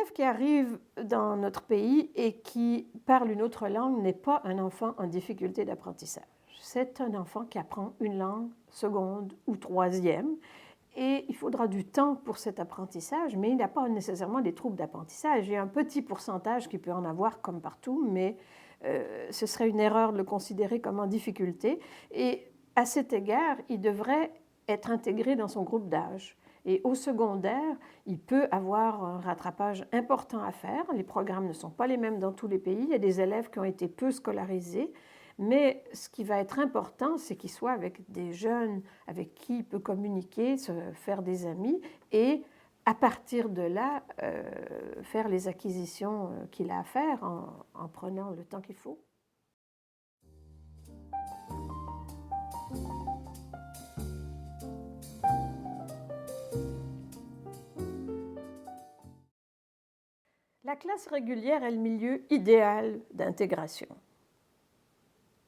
élève qui arrive dans notre pays et qui parle une autre langue n'est pas un enfant en difficulté d'apprentissage. C'est un enfant qui apprend une langue seconde ou troisième et il faudra du temps pour cet apprentissage, mais il n'a pas nécessairement des troubles d'apprentissage. Il y a un petit pourcentage qui peut en avoir comme partout, mais ce serait une erreur de le considérer comme en difficulté. Et à cet égard, il devrait être intégré dans son groupe d'âge. Et au secondaire, il peut avoir un rattrapage important à faire. Les programmes ne sont pas les mêmes dans tous les pays. Il y a des élèves qui ont été peu scolarisés. Mais ce qui va être important, c'est qu'il soit avec des jeunes avec qui il peut communiquer, se faire des amis et à partir de là, faire les acquisitions qu'il a à faire en prenant le temps qu'il faut. La classe régulière est le milieu idéal d'intégration.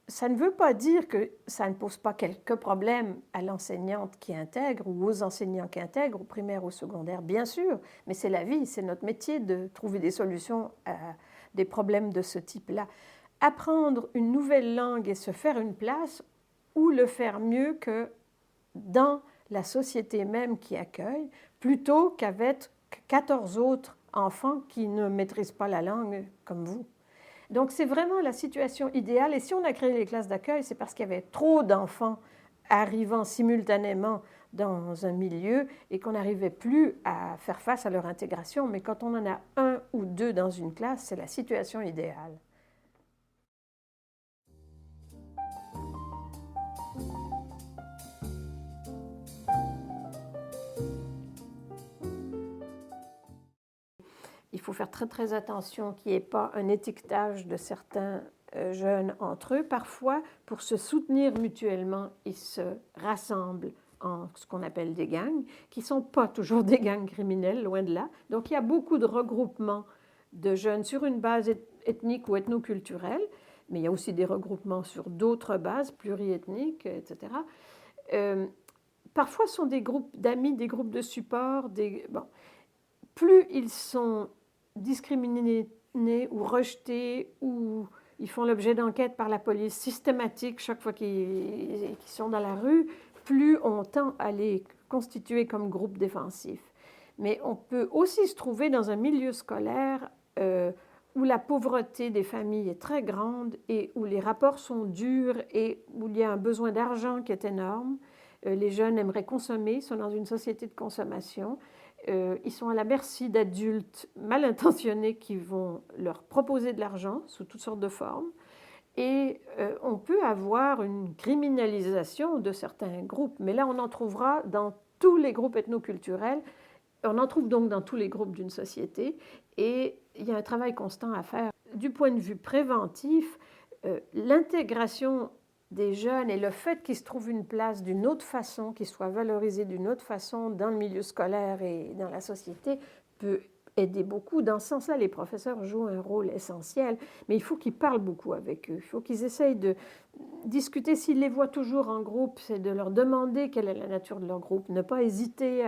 Ça ne veut pas dire que ça ne pose pas quelques problèmes à l'enseignante qui intègre ou aux enseignants qui intègrent, au primaire ou au secondaire, bien sûr, mais c'est la vie, c'est notre métier de trouver des solutions à des problèmes de ce type-là. Apprendre une nouvelle langue et se faire une place, ou le faire mieux que dans la société même qui accueille, plutôt qu'avec 14 autres enfants qui ne maîtrisent pas la langue comme vous. Donc c'est vraiment la situation idéale. Et si on a créé les classes d'accueil, c'est parce qu'il y avait trop d'enfants arrivant simultanément dans un milieu et qu'on n'arrivait plus à faire face à leur intégration. Mais quand on en a un ou deux dans une classe, c'est la situation idéale. Il faut faire très très attention qu'il n'y ait pas un étiquetage de certains jeunes entre eux. Parfois, pour se soutenir mutuellement, ils se rassemblent en ce qu'on appelle des gangs, qui ne sont pas toujours des gangs criminels, loin de là. Donc il y a beaucoup de regroupements de jeunes sur une base ethnique ou ethnoculturelle, mais il y a aussi des regroupements sur d'autres bases, pluriethniques, etc. Parfois, ce sont des groupes d'amis, des groupes de support. Bon. Plus ils sont discriminés ou rejetés ou ils font l'objet d'enquêtes par la police systématiques chaque fois qu'ils sont dans la rue, plus on tend à les constituer comme groupe défensif. Mais on peut aussi se trouver dans un milieu scolaire où la pauvreté des familles est très grande et où les rapports sont durs et où il y a un besoin d'argent qui est énorme. Les jeunes aimeraient consommer, sont dans une société de consommation. Ils sont à la merci d'adultes mal intentionnés qui vont leur proposer de l'argent sous toutes sortes de formes. Et on peut avoir une criminalisation de certains groupes, mais là on en trouvera dans tous les groupes ethnoculturels, on en trouve donc dans tous les groupes d'une société, et il y a un travail constant à faire. Du point de vue préventif, l'intégration des jeunes et le fait qu'ils se trouvent une place d'une autre façon, qu'ils soient valorisés d'une autre façon dans le milieu scolaire et dans la société peut aider beaucoup. Dans ce sens-là, les professeurs jouent un rôle essentiel, mais il faut qu'ils parlent beaucoup avec eux. Il faut qu'ils essayent de discuter. S'ils les voient toujours en groupe, c'est de leur demander quelle est la nature de leur groupe, ne pas hésiter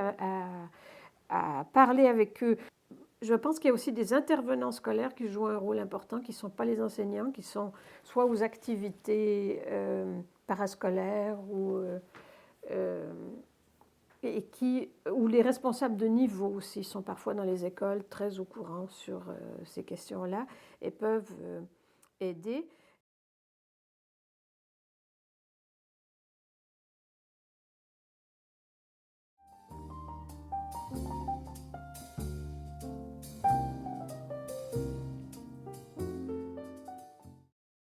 à parler avec eux. Je pense qu'il y a aussi des intervenants scolaires qui jouent un rôle important, qui ne sont pas les enseignants, qui sont soit aux activités parascolaires ou les responsables de niveau aussi sont parfois dans les écoles très au courant sur ces questions-là et peuvent aider.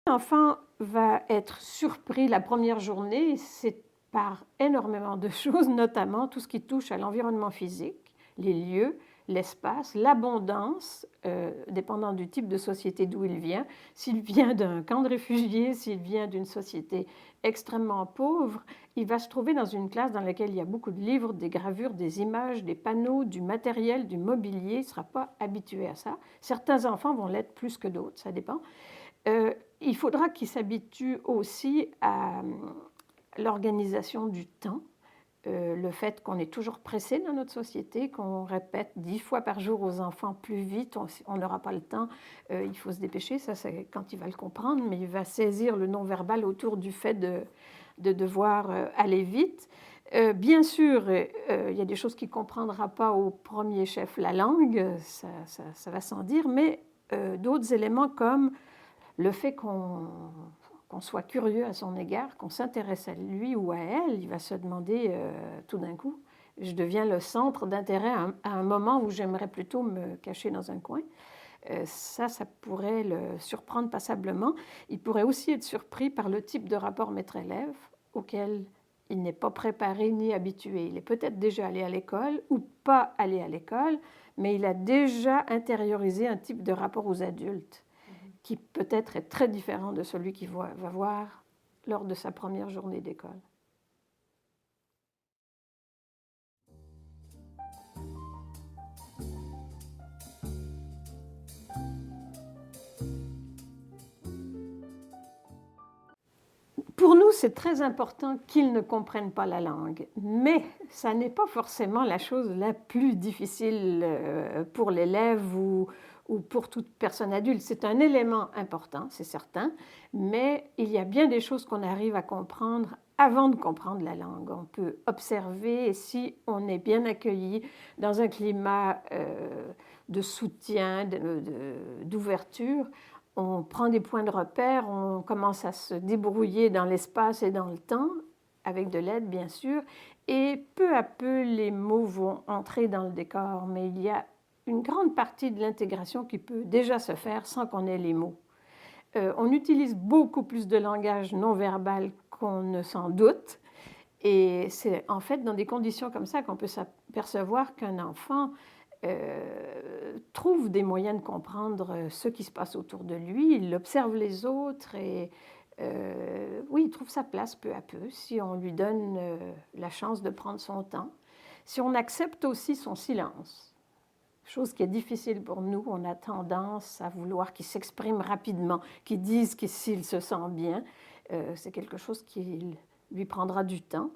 L'enfant va être surpris la première journée, c'est par énormément de choses, notamment tout ce qui touche à l'environnement physique, les lieux, l'espace, l'abondance, dépendant du type de société d'où il vient. S'il vient d'un camp de réfugiés, s'il vient d'une société extrêmement pauvre, il va se trouver dans une classe dans laquelle il y a beaucoup de livres, des gravures, des images, des panneaux, du matériel, du mobilier. Il ne sera pas habitué à ça. Certains enfants vont l'être plus que d'autres, ça dépend. Il faudra qu'ils s'habituent aussi à l'organisation du temps. le fait qu'on est toujours pressé dans notre société, qu'on répète 10 fois par jour aux enfants plus vite, on n'aura pas le temps, il faut se dépêcher, ça c'est quand il va le comprendre, mais il va saisir le non-verbal autour du fait de devoir aller vite. Bien sûr, il y a des choses qu'il ne comprendra pas au premier chef, la langue, ça va sans dire, mais d'autres éléments comme le fait qu'on soit curieux à son égard, qu'on s'intéresse à lui ou à elle, il va se demander tout d'un coup, je deviens le centre d'intérêt à un moment où j'aimerais plutôt me cacher dans un coin. Ça pourrait le surprendre passablement. Il pourrait aussi être surpris par le type de rapport maître-élève auquel il n'est pas préparé ni habitué. Il est peut-être déjà allé à l'école ou pas allé à l'école, mais il a déjà intériorisé un type de rapport aux adultes qui peut-être est très différent de celui qu'il va voir lors de sa première journée d'école. Pour nous, c'est très important qu'ils ne comprennent pas la langue, mais ça n'est pas forcément la chose la plus difficile pour l'élève ou pour toute personne adulte. C'est un élément important, c'est certain, mais il y a bien des choses qu'on arrive à comprendre avant de comprendre la langue. On peut observer, et si on est bien accueilli dans un climat de soutien, d'ouverture, on prend des points de repère, on commence à se débrouiller dans l'espace et dans le temps, avec de l'aide bien sûr, et peu à peu les mots vont entrer dans le décor, mais il y a une grande partie de l'intégration qui peut déjà se faire sans qu'on ait les mots. On utilise beaucoup plus de langage non verbal qu'on ne s'en doute, et c'est en fait dans des conditions comme ça qu'on peut s'apercevoir qu'un enfant trouve des moyens de comprendre ce qui se passe autour de lui, il observe les autres et oui, il trouve sa place peu à peu si on lui donne la chance de prendre son temps, si on accepte aussi son silence, chose qui est difficile pour nous, on a tendance à vouloir qu'il s'exprime rapidement, qu'il dise s'il se sent bien, c'est quelque chose qui lui prendra du temps.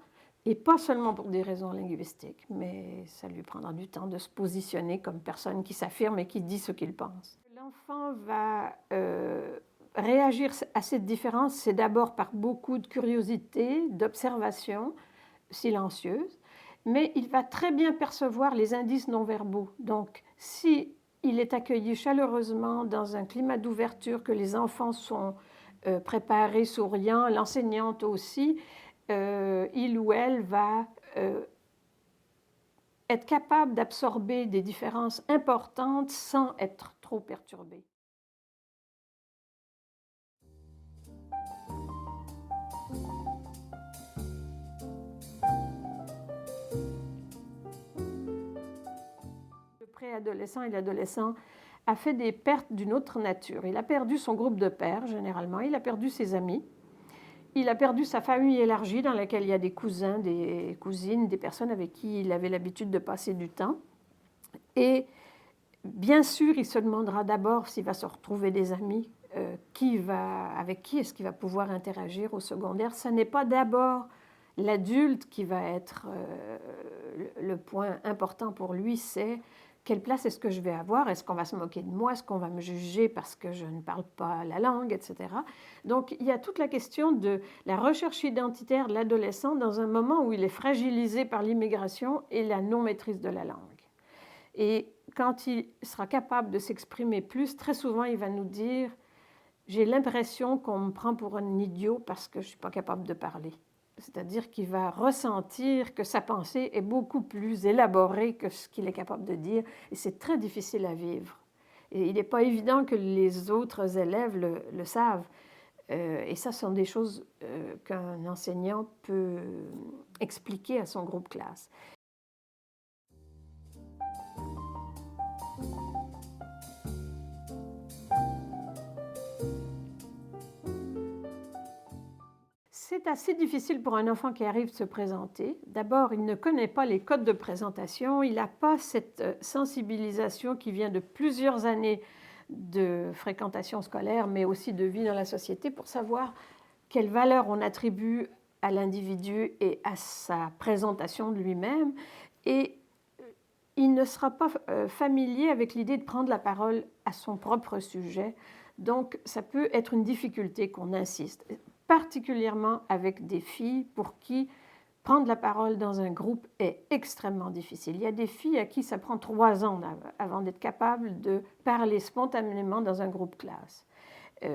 Et pas seulement pour des raisons linguistiques, mais ça lui prendra du temps de se positionner comme personne qui s'affirme et qui dit ce qu'il pense. L'enfant va réagir à cette différence, c'est d'abord par beaucoup de curiosité, d'observation silencieuse, mais il va très bien percevoir les indices non-verbaux. Donc, si il est accueilli chaleureusement dans un climat d'ouverture, que les enfants sont préparés, souriants, l'enseignante aussi, il ou elle va être capable d'absorber des différences importantes sans être trop perturbé. Le préadolescent et l'adolescent a fait des pertes d'une autre nature. Il a perdu son groupe de pairs, généralement, il a perdu ses amis. Il a perdu sa famille élargie dans laquelle il y a des cousins, des cousines, des personnes avec qui il avait l'habitude de passer du temps. Et bien sûr, il se demandera d'abord s'il va se retrouver des amis, avec qui est-ce qu'il va pouvoir interagir au secondaire. Ce n'est pas d'abord l'adulte qui va être le point important pour lui, c'est quelle place est-ce que je vais avoir? Est-ce qu'on va se moquer de moi? Est-ce qu'on va me juger parce que je ne parle pas la langue, etc. Donc, il y a toute la question de la recherche identitaire de l'adolescent dans un moment où il est fragilisé par l'immigration et la non-maîtrise de la langue. Et quand il sera capable de s'exprimer plus, très souvent, il va nous dire « J'ai l'impression qu'on me prend pour un idiot parce que je ne suis pas capable de parler ». C'est-à-dire qu'il va ressentir que sa pensée est beaucoup plus élaborée que ce qu'il est capable de dire, et c'est très difficile à vivre. Et il n'est pas évident que les autres élèves le savent. Et ça, ce sont des choses qu'un enseignant peut expliquer à son groupe classe. C'est assez difficile pour un enfant qui arrive de se présenter. D'abord, il ne connaît pas les codes de présentation, il n'a pas cette sensibilisation qui vient de plusieurs années de fréquentation scolaire, mais aussi de vie dans la société, pour savoir quelle valeur on attribue à l'individu et à sa présentation de lui-même, et il ne sera pas familier avec l'idée de prendre la parole à son propre sujet. Donc, ça peut être une difficulté qu'on insiste, particulièrement avec des filles pour qui prendre la parole dans un groupe est extrêmement difficile. Il y a des filles à qui ça prend 3 ans avant d'être capable de parler spontanément dans un groupe classe.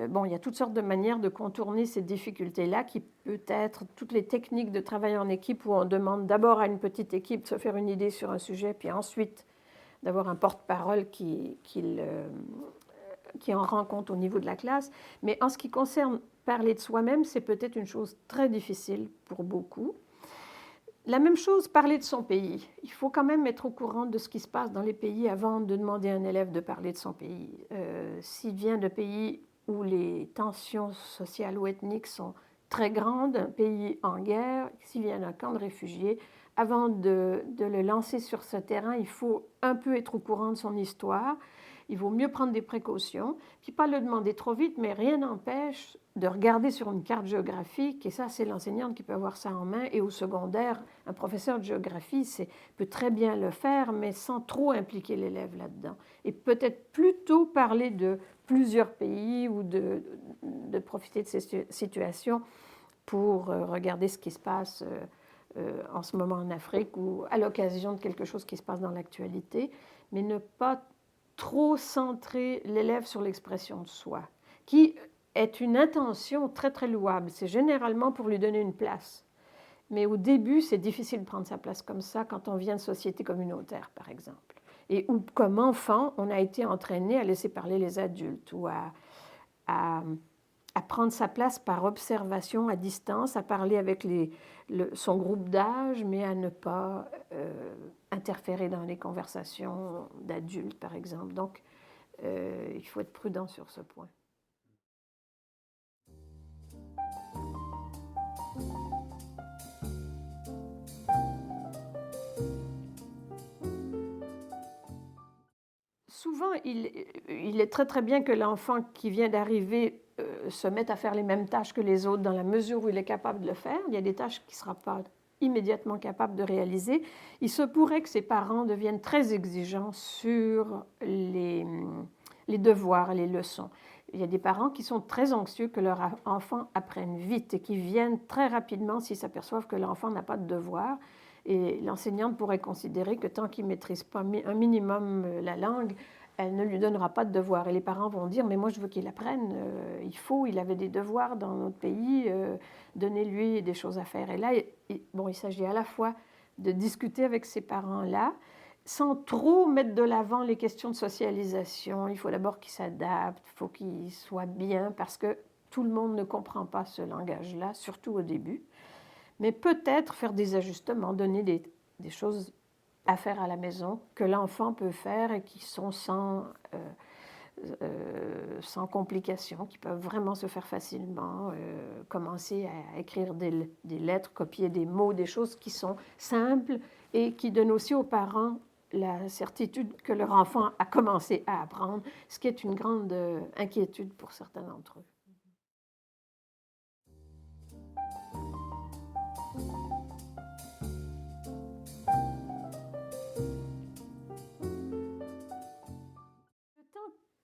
Bon, il y a toutes sortes de manières de contourner ces difficultés-là, qui peut être toutes les techniques de travail en équipe où on demande d'abord à une petite équipe de se faire une idée sur un sujet, puis ensuite d'avoir un porte-parole qui en rend compte au niveau de la classe. Mais en ce qui concerne parler de soi-même, c'est peut-être une chose très difficile pour beaucoup. La même chose, parler de son pays. Il faut quand même être au courant de ce qui se passe dans les pays avant de demander à un élève de parler de son pays. S'il vient de pays où les tensions sociales ou ethniques sont très grandes, un pays en guerre, s'il vient d'un camp de réfugiés, avant de le lancer sur ce terrain, il faut un peu être au courant de son histoire. Il vaut mieux prendre des précautions, puis pas le demander trop vite, mais rien n'empêche de regarder sur une carte géographique, et ça, c'est l'enseignante qui peut avoir ça en main, et au secondaire, un professeur de géographie peut très bien le faire, mais sans trop impliquer l'élève là-dedans. Et peut-être plutôt parler de plusieurs pays ou de profiter de ces situations pour regarder ce qui se passe en ce moment en Afrique ou à l'occasion de quelque chose qui se passe dans l'actualité, mais ne pas trop centrer l'élève sur l'expression de soi, qui est une intention très, très louable. C'est généralement pour lui donner une place. Mais au début, c'est difficile de prendre sa place comme ça quand on vient de société communautaire, par exemple. Et où, comme enfant, on a été entraîné à laisser parler les adultes ou à prendre sa place par observation à distance, à parler avec son groupe d'âge, mais à ne pas interférer dans les conversations d'adultes, par exemple. Donc, il faut être prudent sur ce point. Souvent, il est très très bien que l'enfant qui vient d'arriver se mette à faire les mêmes tâches que les autres dans la mesure où il est capable de le faire. Il y a des tâches qu'il ne sera pas immédiatement capable de réaliser. Il se pourrait que ses parents deviennent très exigeants sur les devoirs, les leçons. Il y a des parents qui sont très anxieux que leur enfant apprenne vite et qui viennent très rapidement s'ils s'aperçoivent que l'enfant n'a pas de devoir. Et l'enseignante pourrait considérer que tant qu'il ne maîtrise pas un minimum la langue, elle ne lui donnera pas de devoir. Et les parents vont dire, mais moi je veux qu'il apprenne, il avait des devoirs dans notre pays, donnez-lui des choses à faire. Et là, il s'agit à la fois de discuter avec ces parents-là, sans trop mettre de l'avant les questions de socialisation. Il faut d'abord qu'ils s'adaptent, il faut qu'ils soient bien, parce que tout le monde ne comprend pas ce langage-là, surtout au début. Mais peut-être faire des ajustements, donner des choses à faire à la maison que l'enfant peut faire et qui sont sans complications, qui peuvent vraiment se faire facilement, commencer à écrire des lettres, copier des mots, des choses qui sont simples et qui donnent aussi aux parents la certitude que leur enfant a commencé à apprendre, ce qui est une grande inquiétude pour certains d'entre eux.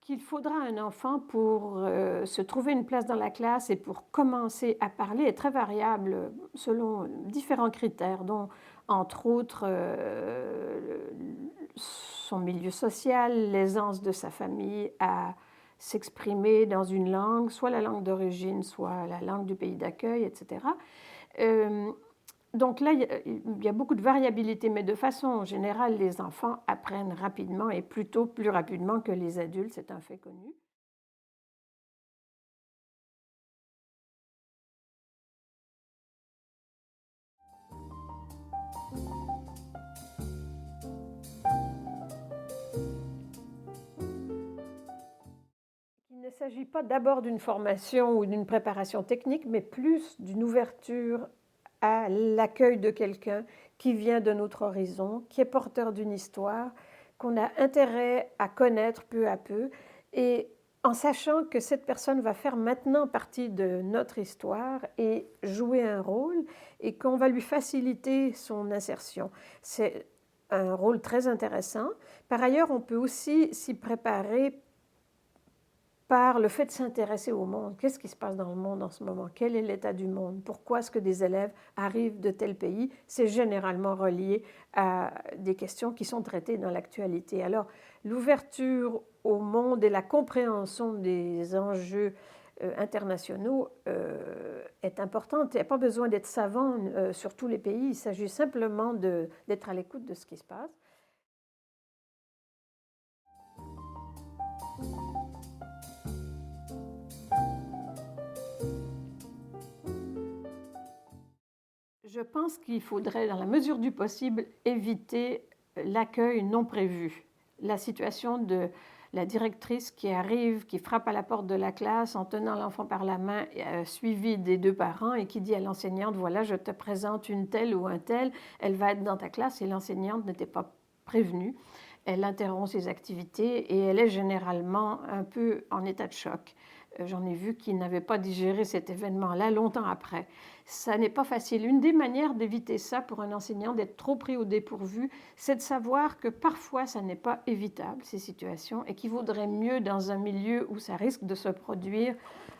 Qu'il faudra un enfant pour se trouver une place dans la classe et pour commencer à parler est très variable selon différents critères, dont entre autres son milieu social, l'aisance de sa famille à s'exprimer dans une langue, soit la langue d'origine, soit la langue du pays d'accueil, etc. Donc là, il y a beaucoup de variabilité, mais de façon générale, les enfants apprennent rapidement et plutôt plus rapidement que les adultes, c'est un fait connu. Il ne s'agit pas d'abord d'une formation ou d'une préparation technique, mais plus d'une ouverture à l'accueil de quelqu'un qui vient de notre horizon, qui est porteur d'une histoire, qu'on a intérêt à connaître peu à peu. Et en sachant que cette personne va faire maintenant partie de notre histoire et jouer un rôle et qu'on va lui faciliter son insertion. C'est un rôle très intéressant. Par ailleurs, on peut aussi s'y préparer par le fait de s'intéresser au monde. Qu'est-ce qui se passe dans le monde en ce moment? Quel est l'état du monde? Pourquoi est-ce que des élèves arrivent de tel pays? C'est généralement relié à des questions qui sont traitées dans l'actualité. Alors, l'ouverture au monde et la compréhension des enjeux internationaux est importante. Il n'y a pas besoin d'être savant sur tous les pays. Il s'agit simplement d'être à l'écoute de ce qui se passe. Je pense qu'il faudrait, dans la mesure du possible, éviter l'accueil non prévu. La situation de la directrice qui arrive, qui frappe à la porte de la classe en tenant l'enfant par la main, suivie des deux parents, et qui dit à l'enseignante, voilà, je te présente une telle ou un tel, elle va être dans ta classe, et l'enseignante n'était pas prévenue. Elle interrompt ses activités et elle est généralement un peu en état de choc. J'en ai vu qui n'avaient pas digéré cet événement-là longtemps après. Ça n'est pas facile. Une des manières d'éviter ça pour un enseignant, d'être trop pris au dépourvu, c'est de savoir que parfois ça n'est pas évitable, ces situations, et qu'il vaudrait mieux, dans un milieu où ça risque de se produire,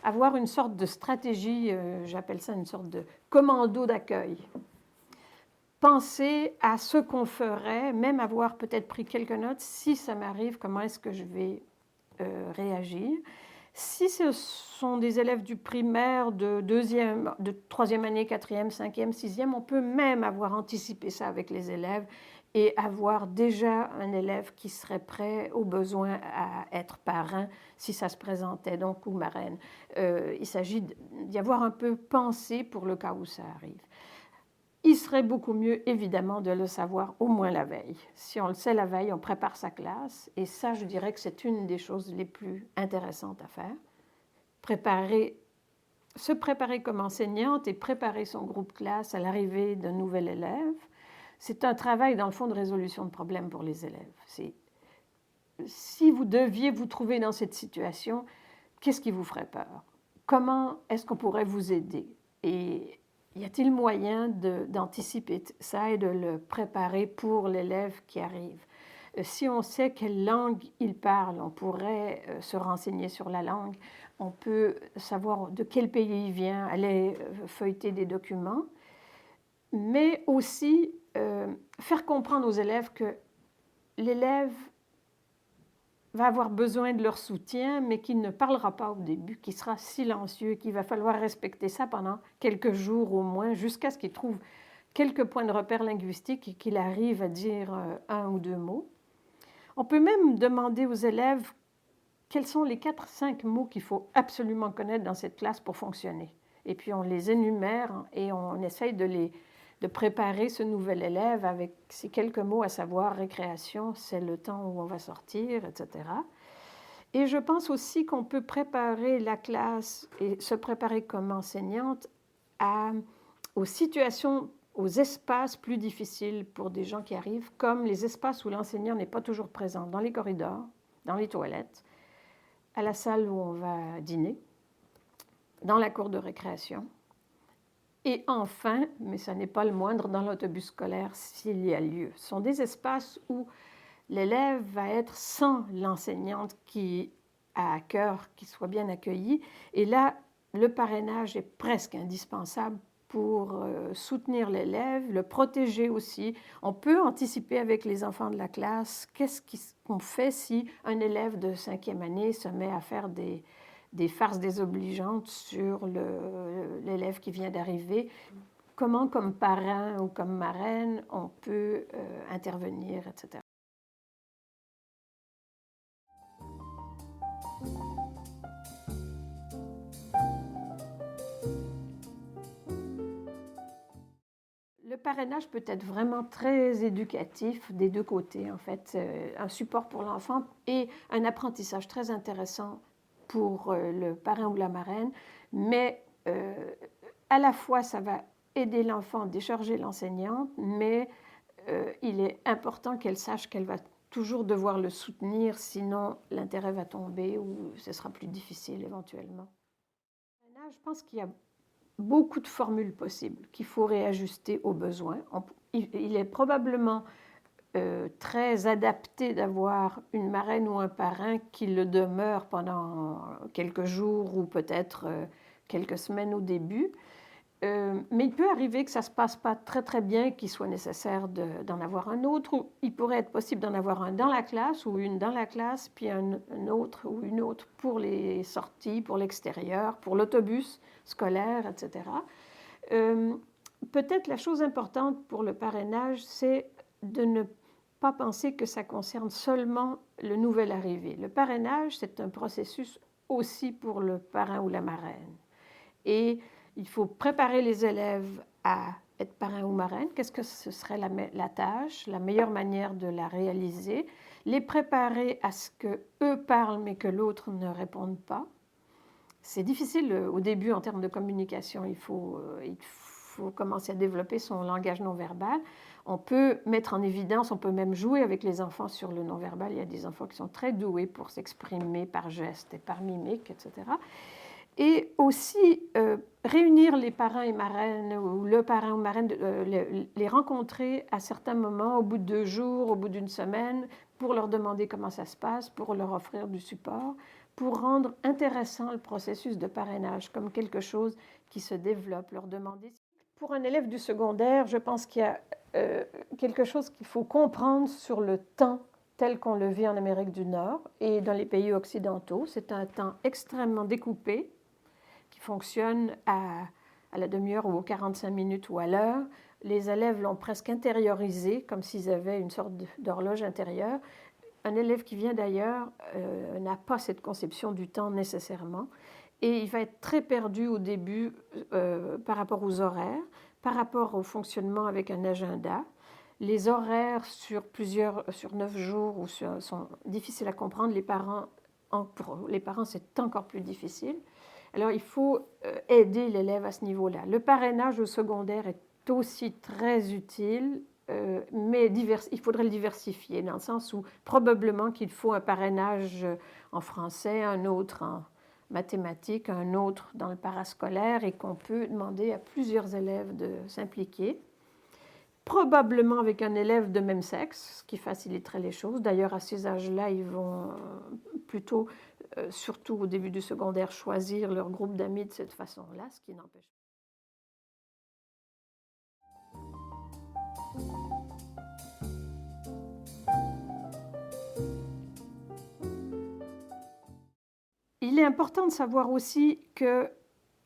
avoir une sorte de stratégie, j'appelle ça une sorte de commando d'accueil. Penser à ce qu'on ferait, même avoir peut-être pris quelques notes, si ça m'arrive, comment est-ce que je vais réagir. Si ce sont des élèves du primaire, de troisième année, quatrième, cinquième, sixième, on peut même avoir anticipé ça avec les élèves et avoir déjà un élève qui serait prêt au besoin à être parrain si ça se présentait, donc, ou marraine. Il s'agit d'y avoir un peu pensé pour le cas où ça arrive. Il serait beaucoup mieux, évidemment, de le savoir au moins la veille. Si on le sait la veille, on prépare sa classe. Et ça, je dirais que c'est une des choses les plus intéressantes à faire. Se préparer comme enseignante et préparer son groupe classe à l'arrivée d'un nouvel élève, c'est un travail, dans le fond, de résolution de problèmes pour les élèves. Si vous deviez vous trouver dans cette situation, qu'est-ce qui vous ferait peur? Comment est-ce qu'on pourrait vous aider? Et y a-t-il moyen d'anticiper ça et de le préparer pour l'élève qui arrive? Si on sait quelle langue il parle, on pourrait se renseigner sur la langue, on peut savoir de quel pays il vient, aller feuilleter des documents, mais aussi faire comprendre aux élèves que l'élève va avoir besoin de leur soutien, mais qu'il ne parlera pas au début, qu'il sera silencieux, qu'il va falloir respecter ça pendant quelques jours au moins, jusqu'à ce qu'il trouve quelques points de repère linguistiques et qu'il arrive à dire un ou deux mots. On peut même demander aux élèves quels sont les 4-5 mots qu'il faut absolument connaître dans cette classe pour fonctionner. Et puis on les énumère et on essaye de préparer ce nouvel élève avec ces quelques mots, à savoir récréation, c'est le temps où on va sortir, etc. Et je pense aussi qu'on peut préparer la classe et se préparer comme enseignante aux situations, aux espaces plus difficiles pour des gens qui arrivent, comme les espaces où l'enseignant n'est pas toujours présent, dans les corridors, dans les toilettes, à la salle où on va dîner, dans la cour de récréation. Et enfin, mais ce n'est pas le moindre, dans l'autobus scolaire s'il y a lieu. Ce sont des espaces où l'élève va être sans l'enseignante qui a à cœur qu'il soit bien accueilli. Et là, le parrainage est presque indispensable pour soutenir l'élève, le protéger aussi. On peut anticiper avec les enfants de la classe qu'est-ce qu'on fait si un élève de 5e année se met à faire des farces désobligeantes sur l'élève qui vient d'arriver. Comment, comme parrain ou comme marraine, on peut intervenir, etc. Le parrainage peut être vraiment très éducatif des deux côtés, en fait, un support pour l'enfant et un apprentissage très intéressant pour le parrain ou la marraine, mais à la fois ça va aider l'enfant à décharger l'enseignante, mais il est important qu'elle sache qu'elle va toujours devoir le soutenir, sinon l'intérêt va tomber ou ce sera plus difficile éventuellement. Je pense qu'il y a beaucoup de formules possibles qu'il faut réajuster aux besoins. Il est probablement très adapté d'avoir une marraine ou un parrain qui le demeure pendant quelques jours ou peut-être quelques semaines au début. Mais il peut arriver que ça ne se passe pas très très bien, qu'il soit nécessaire d'en avoir un autre, ou il pourrait être possible d'en avoir un dans la classe ou une dans la classe, puis un autre ou une autre pour les sorties, pour l'extérieur, pour l'autobus scolaire, etc. Peut-être la chose importante pour le parrainage, c'est de ne pas penser que ça concerne seulement le nouvel arrivé. Le parrainage, c'est un processus aussi pour le parrain ou la marraine. Et il faut préparer les élèves à être parrain ou marraine. Qu'est-ce que ce serait la tâche, la meilleure manière de la réaliser? Les préparer à ce qu'eux parlent mais que l'autre ne réponde pas. C'est difficile au début en termes de communication. Il faut commencer à développer son langage non-verbal. On peut mettre en évidence, on peut même jouer avec les enfants sur le non-verbal. Il y a des enfants qui sont très doués pour s'exprimer par gestes et par mimiques, etc. Et aussi réunir les parrains et marraines ou le parrain ou marraine, les rencontrer à certains moments, au bout de 2 jours, au bout d'une semaine, pour leur demander comment ça se passe, pour leur offrir du support, pour rendre intéressant le processus de parrainage comme quelque chose qui se développe, leur demander. Pour un élève du secondaire, je pense qu'il y a quelque chose qu'il faut comprendre sur le temps tel qu'on le vit en Amérique du Nord et dans les pays occidentaux. C'est un temps extrêmement découpé, qui fonctionne à la demi-heure ou aux 45 minutes ou à l'heure. Les élèves l'ont presque intériorisé, comme s'ils avaient une sorte d'horloge intérieure. Un élève qui vient d'ailleurs n'a pas cette conception du temps nécessairement. Et il va être très perdu au début par rapport aux horaires, par rapport au fonctionnement avec un agenda. Les horaires sur 9 jours sont difficiles à comprendre. Pour les parents, c'est encore plus difficile. Alors, il faut aider l'élève à ce niveau-là. Le parrainage au secondaire est aussi très utile, mais il faudrait le diversifier, dans le sens où probablement qu'il faut un parrainage en français, un autre en mathématiques, un autre dans le parascolaire, et qu'on peut demander à plusieurs élèves de s'impliquer. Probablement avec un élève de même sexe, ce qui faciliterait les choses. D'ailleurs, à ces âges-là, ils vont plutôt, surtout au début du secondaire, choisir leur groupe d'amis de cette façon-là, ce qui n'empêche pas. Il est important de savoir aussi que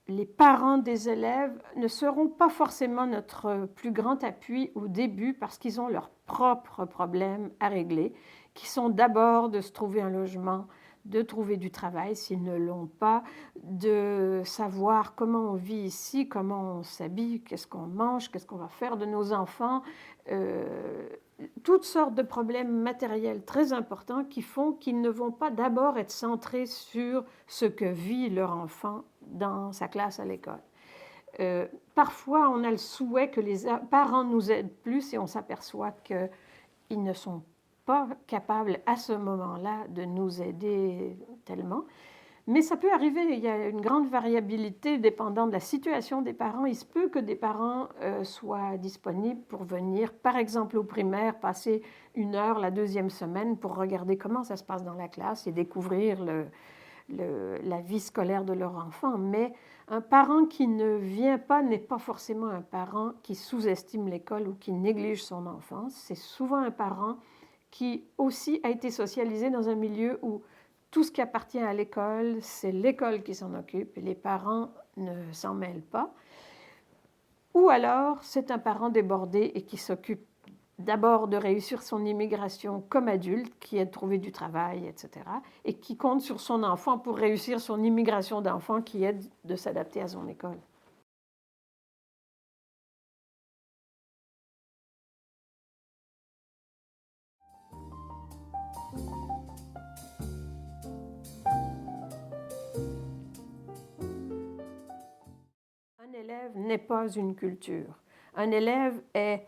les parents des élèves ne seront pas forcément notre plus grand appui au début parce qu'ils ont leurs propres problèmes à régler, qui sont d'abord de se trouver un logement, de trouver du travail s'ils ne l'ont pas, de savoir comment on vit ici, comment on s'habille, qu'est-ce qu'on mange, qu'est-ce qu'on va faire de nos enfants, toutes sortes de problèmes matériels très importants qui font qu'ils ne vont pas d'abord être centrés sur ce que vit leur enfant dans sa classe à l'école. Parfois, on a le souhait que les parents nous aident plus et on s'aperçoit qu'ils ne sont pas capables à ce moment-là de nous aider tellement. Mais ça peut arriver, il y a une grande variabilité dépendant de la situation des parents. Il se peut que des parents soient disponibles pour venir, par exemple au primaire, passer 1 heure la 2e semaine pour regarder comment ça se passe dans la classe et découvrir la vie scolaire de leur enfant. Mais un parent qui ne vient pas n'est pas forcément un parent qui sous-estime l'école ou qui néglige son enfance. C'est souvent un parent qui aussi a été socialisé dans un milieu où tout ce qui appartient à l'école, c'est l'école qui s'en occupe et les parents ne s'en mêlent pas. Ou alors, c'est un parent débordé et qui s'occupe d'abord de réussir son immigration comme adulte, qui a trouvé du travail, etc., et qui compte sur son enfant pour réussir son immigration d'enfant qui aide de s'adapter à son école. Un élève n'est pas une culture. Un élève est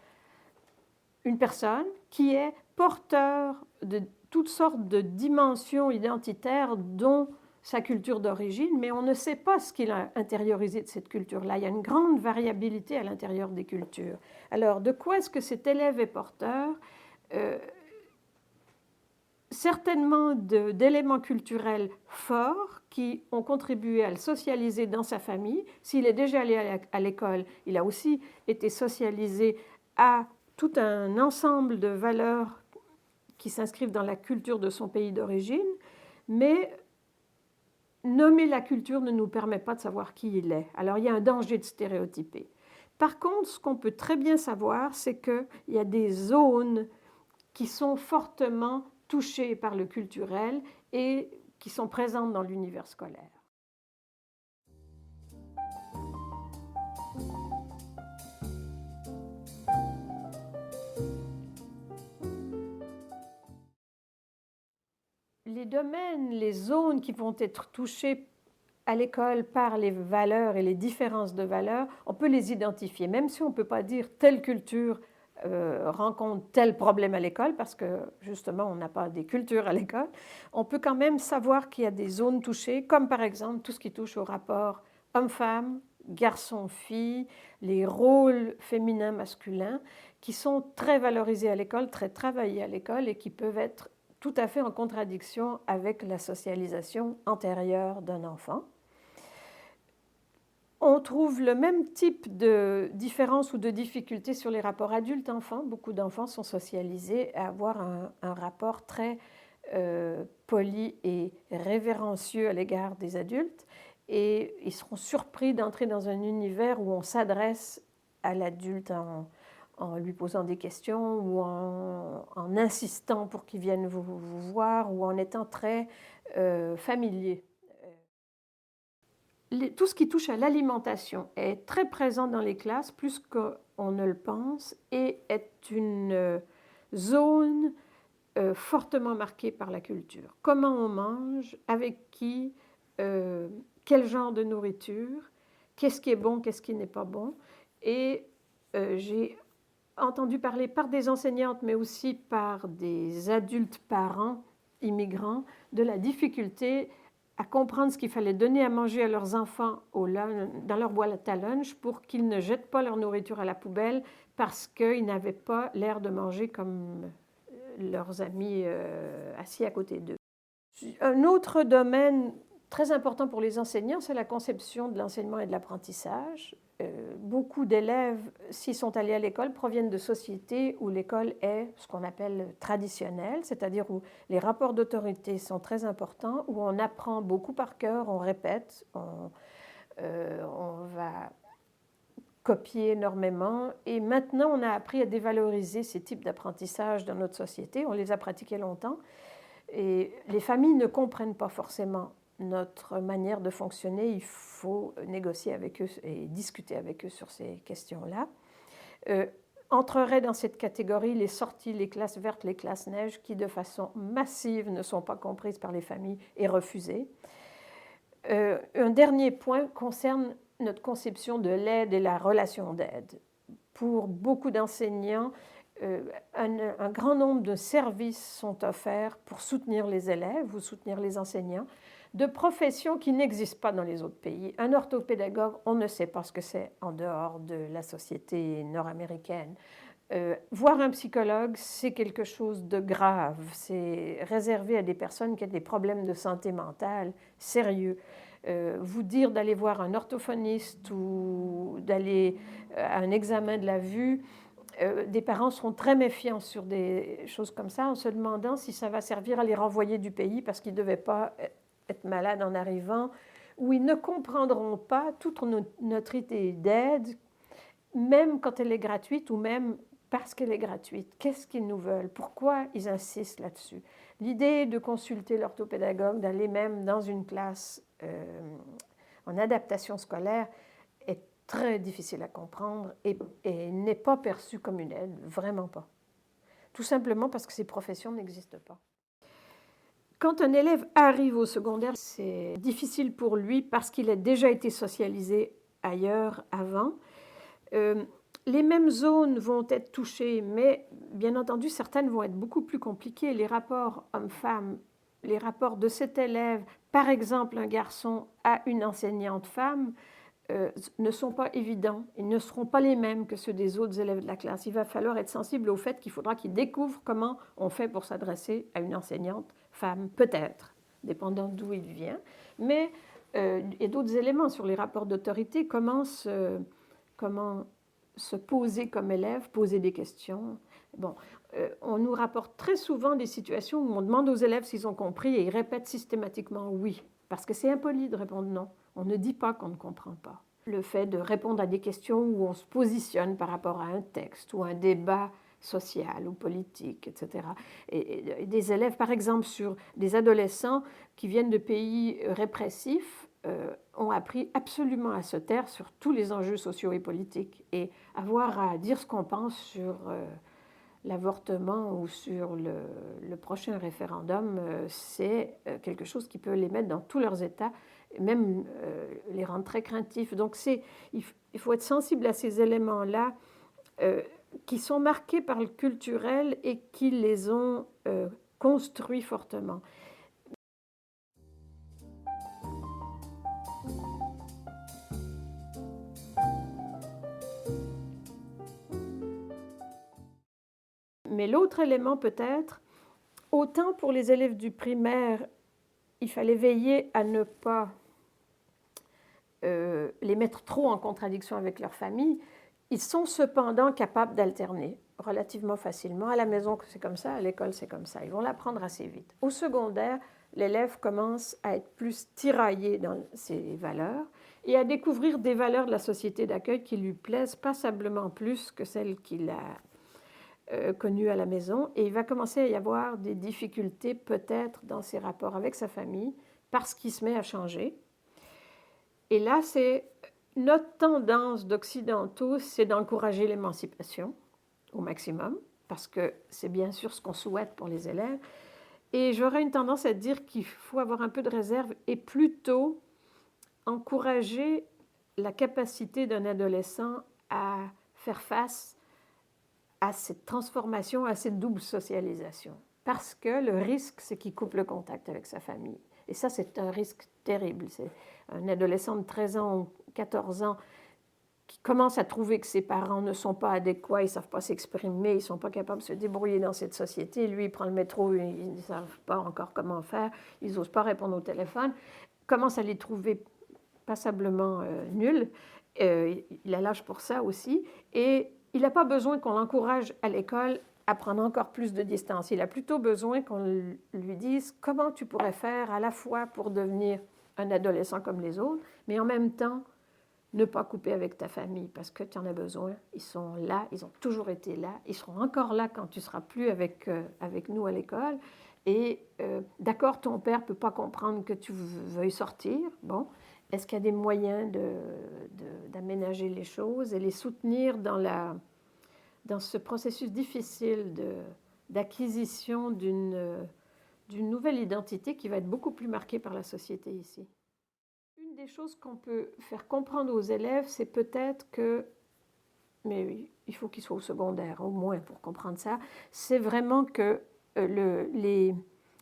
une personne qui est porteur de toutes sortes de dimensions identitaires, dont sa culture d'origine, mais on ne sait pas ce qu'il a intériorisé de cette culture-là. Il y a une grande variabilité à l'intérieur des cultures. Alors, de quoi est-ce que cet élève est porteur? Certainement d'éléments culturels forts qui ont contribué à le socialiser dans sa famille. S'il est déjà allé à l'école, il a aussi été socialisé à tout un ensemble de valeurs qui s'inscrivent dans la culture de son pays d'origine, mais nommer la culture ne nous permet pas de savoir qui il est. Alors il y a un danger de stéréotyper. Par contre, ce qu'on peut très bien savoir, c'est qu'il y a des zones qui sont fortement touchées par le culturel et qui sont présentes dans l'univers scolaire. Les domaines, les zones qui vont être touchées à l'école par les valeurs et les différences de valeurs, on peut les identifier, même si on ne peut pas dire telle culture rencontre tel problème à l'école, parce que justement on n'a pas des cultures à l'école, on peut quand même savoir qu'il y a des zones touchées, comme par exemple tout ce qui touche au rapport homme-femme, garçon-fille, les rôles féminins-masculins, qui sont très valorisés à l'école, très travaillés à l'école et qui peuvent être tout à fait en contradiction avec la socialisation antérieure d'un enfant. On trouve le même type de différence ou de difficulté sur les rapports adultes-enfants. Beaucoup d'enfants sont socialisés à avoir un rapport très poli et révérencieux à l'égard des adultes, et ils seront surpris d'entrer dans un univers où on s'adresse à l'adulte en lui posant des questions ou en insistant pour qu'il vienne vous voir ou en étant très familier. Tout ce qui touche à l'alimentation est très présent dans les classes, plus qu'on ne le pense, et est une zone fortement marquée par la culture. Comment on mange, avec qui, quel genre de nourriture, qu'est-ce qui est bon, qu'est-ce qui n'est pas bon. Et j'ai entendu parler par des enseignantes, mais aussi par des adultes parents immigrants, de la difficulté à comprendre ce qu'il fallait donner à manger à leurs enfants dans leur boîte à lunch pour qu'ils ne jettent pas leur nourriture à la poubelle parce qu'ils n'avaient pas l'air de manger comme leurs amis assis à côté d'eux. Un autre domaine très important pour les enseignants, c'est la conception de l'enseignement et de l'apprentissage. Beaucoup d'élèves, s'ils sont allés à l'école, proviennent de sociétés où l'école est ce qu'on appelle traditionnelle, c'est-à-dire où les rapports d'autorité sont très importants, où on apprend beaucoup par cœur, on répète, on va copier énormément. Et maintenant, on a appris à dévaloriser ces types d'apprentissage dans notre société. On les a pratiqués longtemps. Et les familles ne comprennent pas forcément notre manière de fonctionner. Il faut négocier avec eux et discuter avec eux sur ces questions-là. Entreraient dans cette catégorie les sorties, les classes vertes, les classes neiges, qui de façon massive ne sont pas comprises par les familles et refusées. Un dernier point concerne notre conception de l'aide et la relation d'aide. Pour beaucoup d'enseignants, un grand nombre de services sont offerts pour soutenir les élèves ou soutenir les enseignants, de professions qui n'existent pas dans les autres pays. Un orthopédagogue, on ne sait pas ce que c'est en dehors de la société nord-américaine. Voir un psychologue, c'est quelque chose de grave. C'est réservé à des personnes qui ont des problèmes de santé mentale sérieux. Vous dire d'aller voir un orthophoniste ou d'aller à un examen de la vue, des parents seront très méfiants sur des choses comme ça en se demandant si ça va servir à les renvoyer du pays parce qu'ils ne devaient pas être malades en arrivant, ou ils ne comprendront pas toute notre idée d'aide, même quand elle est gratuite ou même parce qu'elle est gratuite. Qu'est-ce qu'ils nous veulent? Pourquoi ils insistent là-dessus? L'idée de consulter l'orthopédagogue, d'aller même dans une classe en adaptation scolaire est très difficile à comprendre et n'est pas perçue comme une aide, vraiment pas. Tout simplement parce que ces professions n'existent pas. Quand un élève arrive au secondaire, c'est difficile pour lui parce qu'il a déjà été socialisé ailleurs avant. les mêmes zones vont être touchées, mais bien entendu, certaines vont être beaucoup plus compliquées. Les rapports hommes-femmes, les rapports de cet élève, par exemple un garçon à une enseignante femme, ne sont pas évidents. Ils ne seront pas les mêmes que ceux des autres élèves de la classe. Il va falloir être sensible au fait qu'il faudra qu'ils découvrent comment on fait pour s'adresser à une enseignante femme, peut-être, dépendant d'où il vient. Mais il y a d'autres éléments sur les rapports d'autorité, comment se poser comme élève, poser des questions. Bon, on nous rapporte très souvent des situations où on demande aux élèves s'ils ont compris et ils répètent systématiquement oui, parce que c'est impoli de répondre non. On ne dit pas qu'on ne comprend pas. Le fait de répondre à des questions où on se positionne par rapport à un texte ou un débat social ou politique, etc. Et des élèves, par exemple, sur des adolescents qui viennent de pays répressifs, ont appris absolument à se taire sur tous les enjeux sociaux et politiques et avoir à dire ce qu'on pense sur l'avortement ou sur le prochain référendum, c'est quelque chose qui peut les mettre dans tous leurs états, même les rendre très craintifs. Donc il faut être sensible à ces éléments-là qui sont marqués par le culturel et qui les ont construits fortement. Mais l'autre élément peut-être, autant pour les élèves du primaire, il fallait veiller à ne pas les mettre trop en contradiction avec leur famille, ils sont cependant capables d'alterner relativement facilement. À la maison, c'est comme ça, à l'école, c'est comme ça. Ils vont l'apprendre assez vite. Au secondaire, l'élève commence à être plus tiraillé dans ses valeurs et à découvrir des valeurs de la société d'accueil qui lui plaisent passablement plus que celles qu'il a connues à la maison. Et il va commencer à y avoir des difficultés peut-être dans ses rapports avec sa famille parce qu'il se met à changer. Et là, c'est notre tendance d'occidentaux, c'est d'encourager l'émancipation au maximum, parce que c'est bien sûr ce qu'on souhaite pour les élèves. Et j'aurais une tendance à dire qu'il faut avoir un peu de réserve et plutôt encourager la capacité d'un adolescent à faire face à cette transformation, à cette double socialisation. Parce que le risque, c'est qu'il coupe le contact avec sa famille. Et ça, c'est un risque terrible. C'est un adolescent de 13 ans ou 14 ans qui commence à trouver que ses parents ne sont pas adéquats, ils ne savent pas s'exprimer, ils ne sont pas capables de se débrouiller dans cette société. Lui, il prend le métro, ils ne savent pas encore comment faire, ils n'osent pas répondre au téléphone, commence à les trouver passablement nuls. Il a l'âge pour ça aussi. Et il n'a pas besoin qu'on l'encourage à l'école à prendre encore plus de distance. Il a plutôt besoin qu'on lui dise comment tu pourrais faire à la fois pour devenir un adolescent comme les autres, mais en même temps, ne pas couper avec ta famille parce que tu en as besoin. Ils sont là, ils ont toujours été là, ils seront encore là quand tu ne seras plus avec nous à l'école. Et d'accord, ton père ne peut pas comprendre que tu veuilles sortir. Bon, est-ce qu'il y a des moyens d'aménager les choses et les soutenir dans ce processus difficile d'acquisition d'une nouvelle identité qui va être beaucoup plus marquée par la société ici? Une des choses qu'on peut faire comprendre aux élèves, c'est peut-être que, mais oui, il faut qu'ils soient au secondaire au moins pour comprendre ça, c'est vraiment que les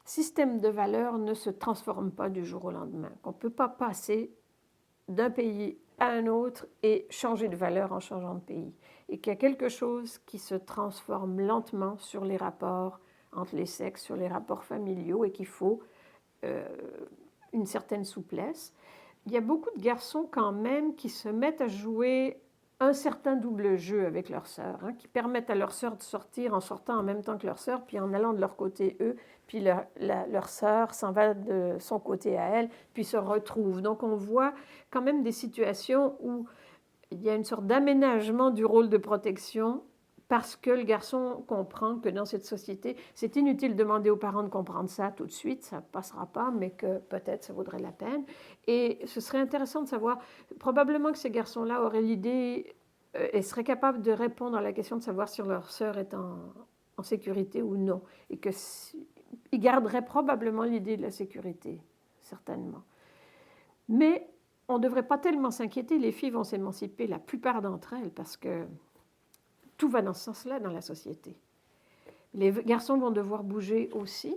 systèmes de valeurs ne se transforment pas du jour au lendemain, qu'on ne peut pas passer d'un pays à un autre et changer de valeur en changeant de pays, et qu'il y a quelque chose qui se transforme lentement sur les rapports entre les sexes, sur les rapports familiaux, et qu'il faut une certaine souplesse. Il y a beaucoup de garçons quand même qui se mettent à jouer un certain double jeu avec leurs sœurs, qui permettent à leurs sœurs de sortir en sortant en même temps que leurs sœurs, puis en allant de leur côté eux, puis leur sœur s'en va de son côté à elle, puis se retrouve. Donc on voit quand même des situations où il y a une sorte d'aménagement du rôle de protection parce que le garçon comprend que dans cette société, c'est inutile de demander aux parents de comprendre ça tout de suite, ça ne passera pas, mais que peut-être ça vaudrait la peine. Et ce serait intéressant de savoir, probablement que ces garçons-là auraient l'idée et seraient capables de répondre à la question de savoir si leur sœur est en sécurité ou non, et qu'ils garderaient probablement l'idée de la sécurité, certainement. Mais on ne devrait pas tellement s'inquiéter, les filles vont s'émanciper, la plupart d'entre elles, parce que tout va dans ce sens-là dans la société. Les garçons vont devoir bouger aussi.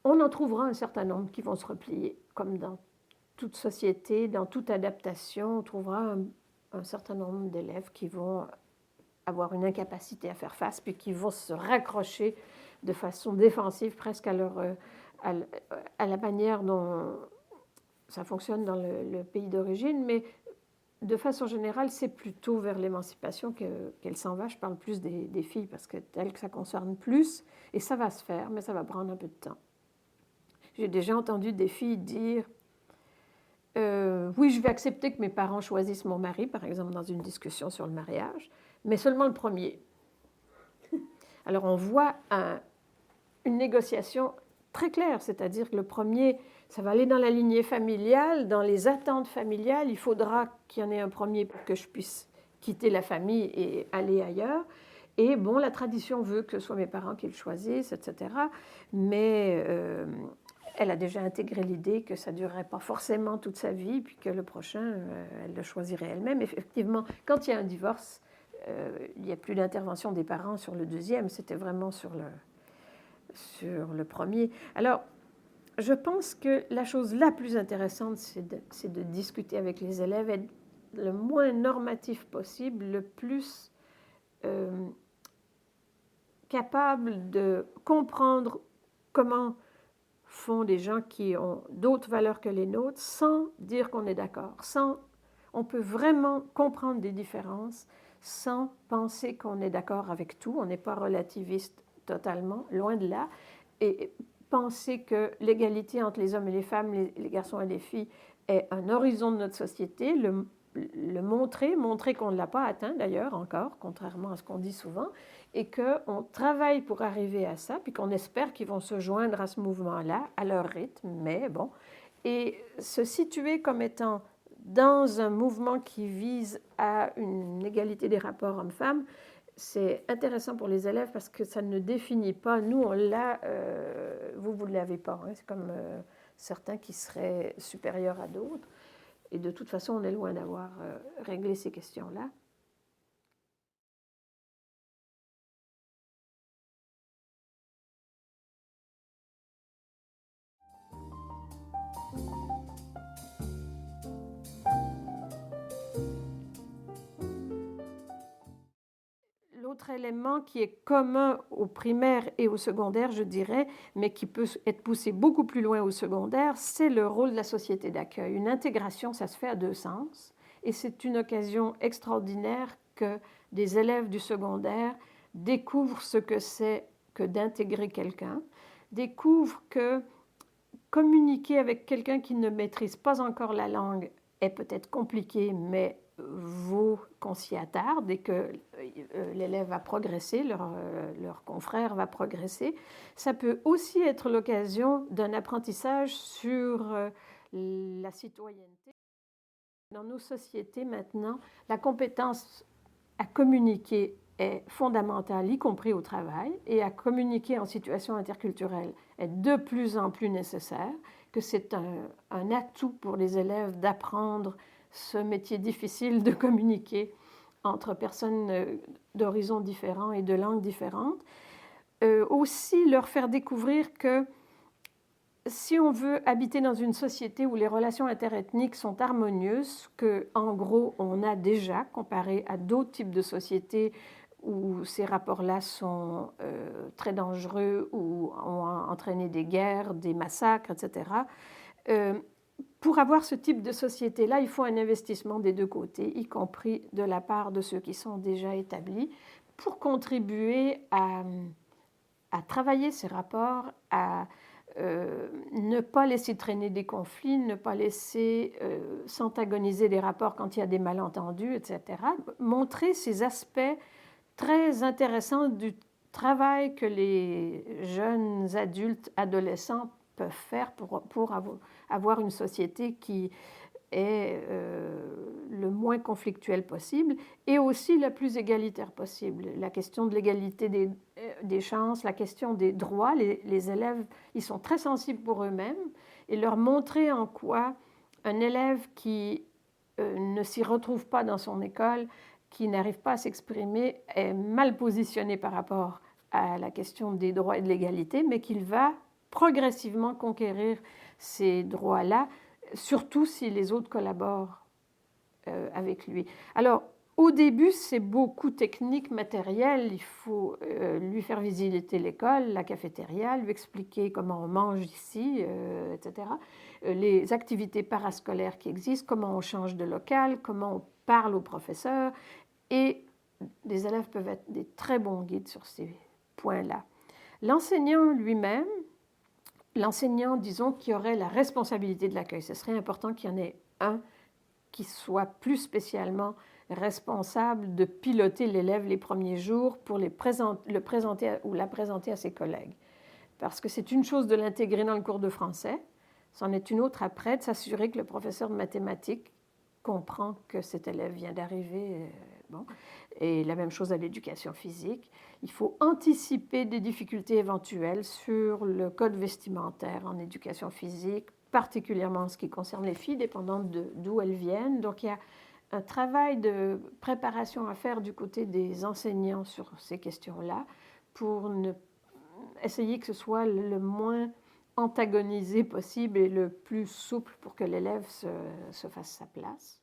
On en trouvera un certain nombre qui vont se replier, comme dans toute société, dans toute adaptation, on trouvera un certain nombre d'élèves qui vont avoir une incapacité à faire face, puis qui vont se raccrocher de façon défensive presque à la manière dont ça fonctionne dans le pays d'origine, mais de façon générale, c'est plutôt vers l'émancipation qu'elle s'en va. Je parle plus des filles parce que tel que ça concerne plus, et ça va se faire, mais ça va prendre un peu de temps. J'ai déjà entendu des filles dire oui, je vais accepter que mes parents choisissent mon mari, par exemple dans une discussion sur le mariage, mais seulement le premier. Alors on voit une négociation très claire, c'est-à-dire que le premier, ça va aller dans la lignée familiale, dans les attentes familiales, il faudra qu'il y en ait un premier pour que je puisse quitter la famille et aller ailleurs. Et bon, la tradition veut que ce soit mes parents qui le choisissent, etc. Mais elle a déjà intégré l'idée que ça ne durerait pas forcément toute sa vie, puis que le prochain, elle le choisirait elle-même. Effectivement, quand il y a un divorce, il n'y a plus d'intervention des parents sur le deuxième, c'était vraiment sur le premier. Alors, je pense que la chose la plus intéressante, c'est de discuter avec les élèves, être le moins normatif possible, le plus capable de comprendre comment font des gens qui ont d'autres valeurs que les nôtres, sans dire qu'on est d'accord. On peut vraiment comprendre des différences sans penser qu'on est d'accord avec tout. On n'est pas relativiste totalement, loin de là. Et penser que l'égalité entre les hommes et les femmes, les garçons et les filles, est un horizon de notre société, le montrer qu'on ne l'a pas atteint d'ailleurs encore, contrairement à ce qu'on dit souvent, et qu'on travaille pour arriver à ça, puis qu'on espère qu'ils vont se joindre à ce mouvement-là, à leur rythme, mais bon. Et se situer comme étant dans un mouvement qui vise à une égalité des rapports hommes-femmes, c'est intéressant pour les élèves parce que ça ne définit pas, nous on l'a, vous ne l'avez pas, hein. C'est comme certains qui seraient supérieurs à d'autres. Et de toute façon, on est loin d'avoir réglé ces questions-là. L'autre élément qui est commun au primaire et au secondaire, je dirais, mais qui peut être poussé beaucoup plus loin au secondaire, c'est le rôle de la société d'accueil. Une intégration, ça se fait à deux sens, et c'est une occasion extraordinaire que des élèves du secondaire découvrent ce que c'est que d'intégrer quelqu'un, découvrent que communiquer avec quelqu'un qui ne maîtrise pas encore la langue est peut-être compliqué, mais vaut qu'on s'y attarde et que l'élève va progresser, leur confrère va progresser. Ça peut aussi être l'occasion d'un apprentissage sur la citoyenneté. Dans nos sociétés maintenant, la compétence à communiquer est fondamentale, y compris au travail, et à communiquer en situation interculturelle est de plus en plus nécessaire, que c'est un atout pour les élèves d'apprendre ce métier difficile de communiquer entre personnes d'horizons différents et de langues différentes. Aussi leur faire découvrir que si on veut habiter dans une société où les relations interethniques sont harmonieuses, qu'en gros on a déjà comparé à d'autres types de sociétés où ces rapports-là sont très dangereux, ou ont entraîné des guerres, des massacres, etc., pour avoir ce type de société-là, il faut un investissement des deux côtés, y compris de la part de ceux qui sont déjà établis, pour contribuer à travailler ces rapports, à ne pas laisser traîner des conflits, ne pas laisser s'antagoniser des rapports quand il y a des malentendus, etc. Montrer ces aspects très intéressants du travail que les jeunes adultes, adolescents peuvent faire pour avoir une société qui est le moins conflictuelle possible et aussi la plus égalitaire possible. La question de l'égalité des chances, la question des droits, les élèves, ils sont très sensibles pour eux-mêmes, et leur montrer en quoi un élève qui ne s'y retrouve pas dans son école qui n'arrive pas à s'exprimer est mal positionné par rapport à la question des droits et de l'égalité, mais qu'il va progressivement conquérir ces droits-là, surtout si les autres collaborent avec lui. Alors, au début, c'est beaucoup technique, matériel. Il faut lui faire visiter l'école, la cafétéria, lui expliquer comment on mange ici, etc. Les activités parascolaires qui existent, comment on change de local, comment on parle aux professeurs. Et les élèves peuvent être des très bons guides sur ces points-là. L'enseignant lui-même, l'enseignant, disons, qui aurait la responsabilité de l'accueil, ce serait important qu'il y en ait un qui soit plus spécialement responsable de piloter l'élève les premiers jours pour le présenter ou la présenter à ses collègues. Parce que c'est une chose de l'intégrer dans le cours de français, c'en est une autre après de s'assurer que le professeur de mathématiques comprend que cet élève vient d'arriver. Bon. Et la même chose à l'éducation physique. Il faut anticiper des difficultés éventuelles sur le code vestimentaire en éducation physique, particulièrement en ce qui concerne les filles, dépendant d'où elles viennent. Donc il y a un travail de préparation à faire du côté des enseignants sur ces questions-là pour essayer que ce soit le moins antagonisé possible et le plus souple pour que l'élève se fasse sa place.